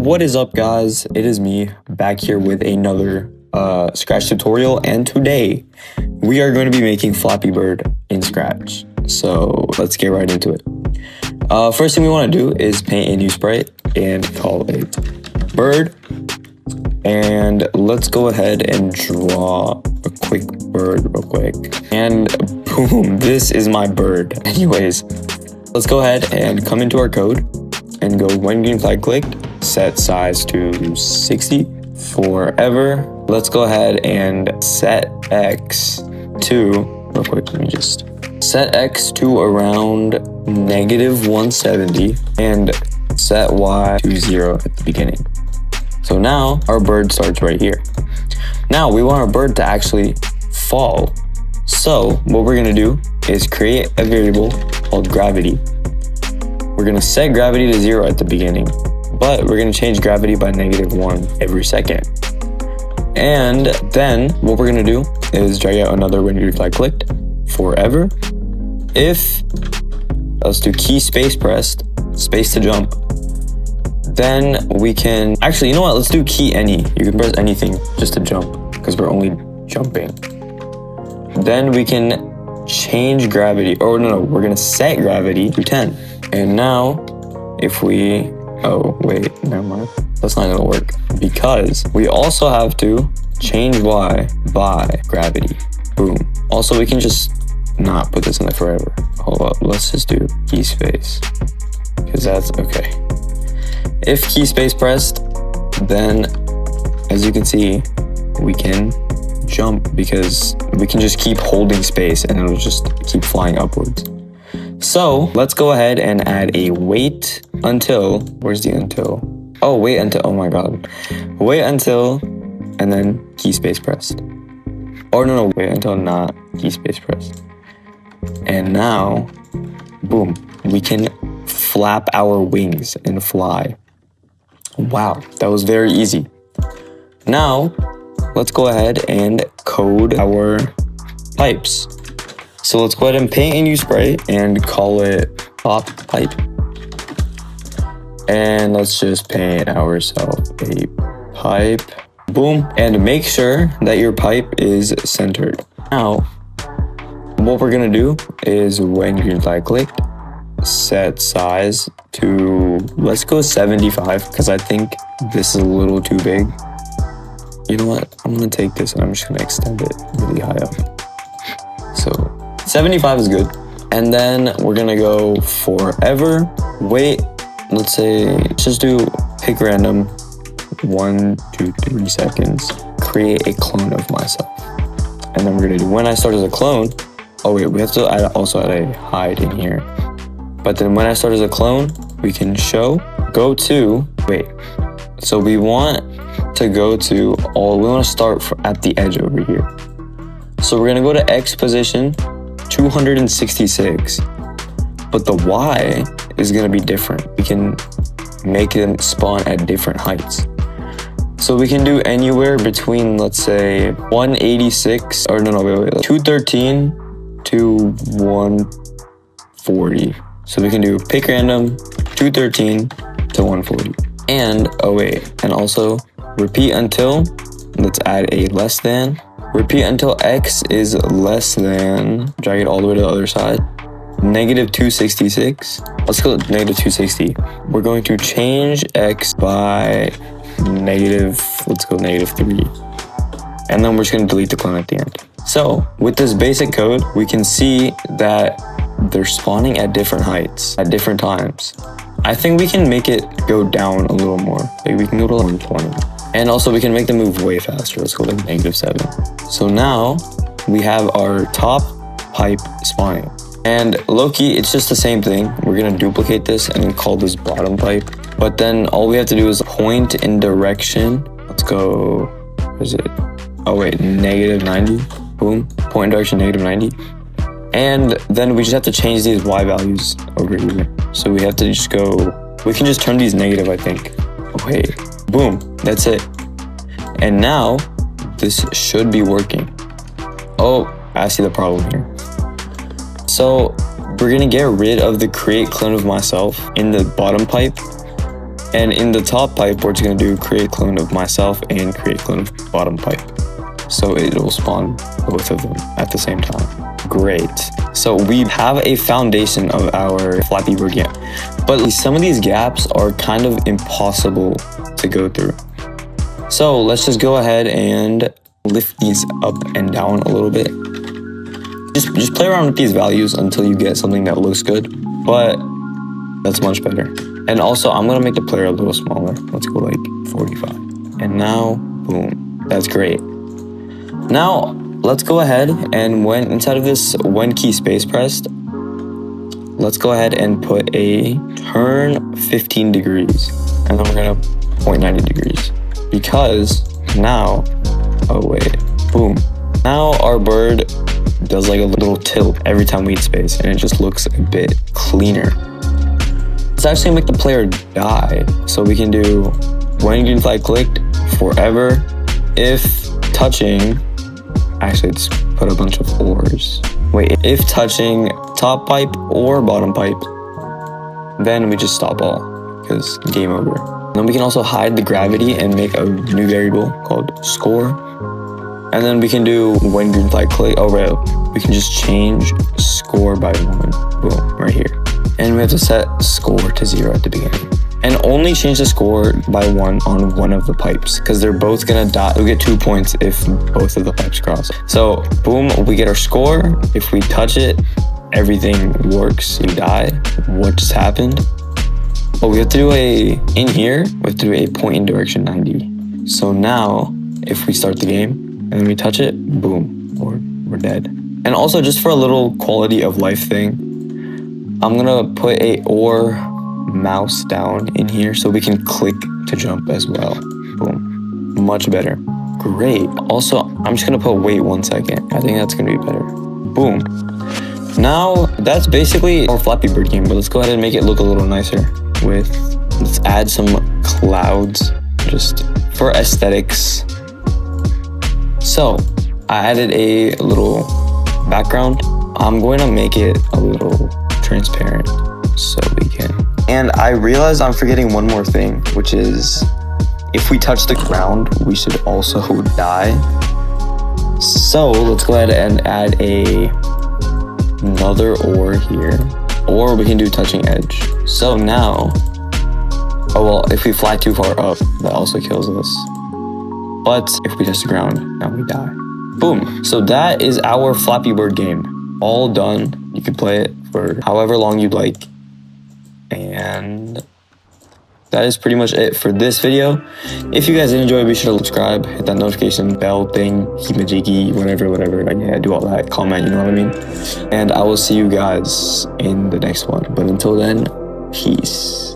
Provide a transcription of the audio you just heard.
What is up, guys? It is me back here with another Scratch tutorial, and today we are going to be making Flappy Bird in Scratch. So let's get right into it. First thing we want to do is paint a new sprite and call it bird. And let's go ahead and draw a quick bird real quick. And boom, this is my bird. Anyways, let's go ahead and come into our code and go when green flag clicked, set size to 60 forever. Let's go ahead and set X to, real quick, let me just set X to around -170 and set Y to 0 at the beginning. So now our bird starts right here. Now we want our bird to actually fall. So what we're gonna do is create a variable called gravity. We're gonna set gravity to 0 at the beginning, but we're gonna change gravity by -1 every second. And then what we're gonna do is drag out another when green flag clicked forever. If, let's do key space pressed, space to jump. Then we can, actually, you know what? Let's do key any. You can press anything just to jump because we're only jumping. Then we can change gravity. Oh, no, we're gonna set gravity to 10. And now if we, oh wait, never mind. That's not gonna work because we also have to change Y by gravity. Boom. Also, we can just not put this in there forever. Hold up, let's just do key space because that's okay. If key space pressed, then as you can see, we can jump because we can just keep holding space and it'll just keep flying upwards. So let's go ahead and add a wait until, where's the until? Oh, wait until, oh my God. Wait until, and then key space pressed. Or no, wait until not key space pressed. And now, boom, we can flap our wings and fly. Wow, that was very easy. Now, let's go ahead and code our pipes. So let's go ahead and paint a new sprite and call it pop pipe. And let's just paint ourselves a pipe. Boom. And make sure that your pipe is centered. Now, what we're gonna do is when green flag clicked, set size to, let's go 75 because I think this is a little too big. You know what? I'm gonna take this and I'm just gonna extend it really high up. So 75 is good. And then we're gonna go forever. Wait, let's say, let's just do pick random 1, 2, 3 seconds. Create a clone of myself. And then we're gonna do when I start as a clone. Oh wait, we have to also add a hide in here. But then when I start as a clone, we can show, go to, wait. So we want to go to all, we want to start at the edge over here. So we're gonna go to X position 266, but the Y is gonna be different. We can make them spawn at different heights. So we can do anywhere between, let's say 186, or no, wait, 213 to 140. So we can do pick random 213 to 140. And, oh wait, and also repeat until, let's add a less than. Repeat until X is less than, drag it all the way to the other side, -266. Let's go -260. We're going to change X by let's go -3. And then we're just gonna delete the clone at the end. So with this basic code, we can see that they're spawning at different heights at different times. I think we can make it go down a little more. Like we can go to 120. And also we can make them move way faster. Let's go to -7. So now we have our top pipe spawning. And low-key, it's just the same thing. We're gonna duplicate this and then call this bottom pipe. But then all we have to do is point in direction. Let's go, what is it? Oh wait, -90, boom. Point in direction -90. And then we just have to change these Y values over here. So we have to just go, we can just turn these negative, I think. Oh wait, boom, that's it. And now this should be working. Oh, I see the problem here. So we're gonna get rid of the create clone of myself in the bottom pipe And in the top pipe, we're just gonna do create clone of myself and create clone of bottom pipe. So it will spawn both of them at the same time. Great. So we have a foundation of our Flappy Bird game, but some of these gaps are kind of impossible to go through. So let's just go ahead and lift these up and down a little bit. Just play around with these values until you get something that looks good, but that's much better. And also, I'm gonna make the player a little smaller. Let's go like 45. And now, boom, that's great. Now, let's go ahead and when inside of this when key space pressed, let's go ahead and put a turn 15 degrees. And then we're gonna point 90 degrees. Because now, oh wait, boom. Now our bird does like a little tilt every time we hit space, and it just looks a bit cleaner. Let's actually make the player die. So we can do when green flag clicked, forever, if touching, actually let's put a bunch of ors. Wait, if touching top pipe or bottom pipe, then we just stop all, because game over. Then we can also hide the gravity and make a new variable called score. And then we can do when green flag click. Oh, right. We can just change score by 1. Boom, right here. And we have to set score to 0 at the beginning. And only change the score by 1 on one of the pipes, because they're both gonna die. We get 2 points if both of the pipes cross. So boom, we get our score. If we touch it, everything works. We die. What just happened? Well, we have to do in here, we have to do a point in direction 90. So now, if we start the game, and then we touch it, boom, we're dead. And also, just for a little quality of life thing, I'm gonna put a or mouse down in here so we can click to jump as well. Boom, much better. Great. Also, I'm just gonna put wait 1 second. I think that's gonna be better. Boom. Now, that's basically our Flappy Bird game, but let's go ahead and make it look a little nicer. Let's add some clouds just for aesthetics. So I added a little background. I'm going to make it a little transparent so we can. And I realized I'm forgetting one more thing, which is if we touch the ground, we should also die. So let's go ahead and add another or here. Or we can do touching edge. So now, oh well, if we fly too far up, that also kills us. But if we touch the ground, now we die. Boom. So that is our Flappy Bird game. All done. You can play it for however long you'd like. And that is pretty much it for this video. If you guys did enjoy, be sure to subscribe, hit that notification bell thing, himajiki, whatever. Like, yeah, do all that, comment, you know what I mean? And I will see you guys in the next one. But until then, peace.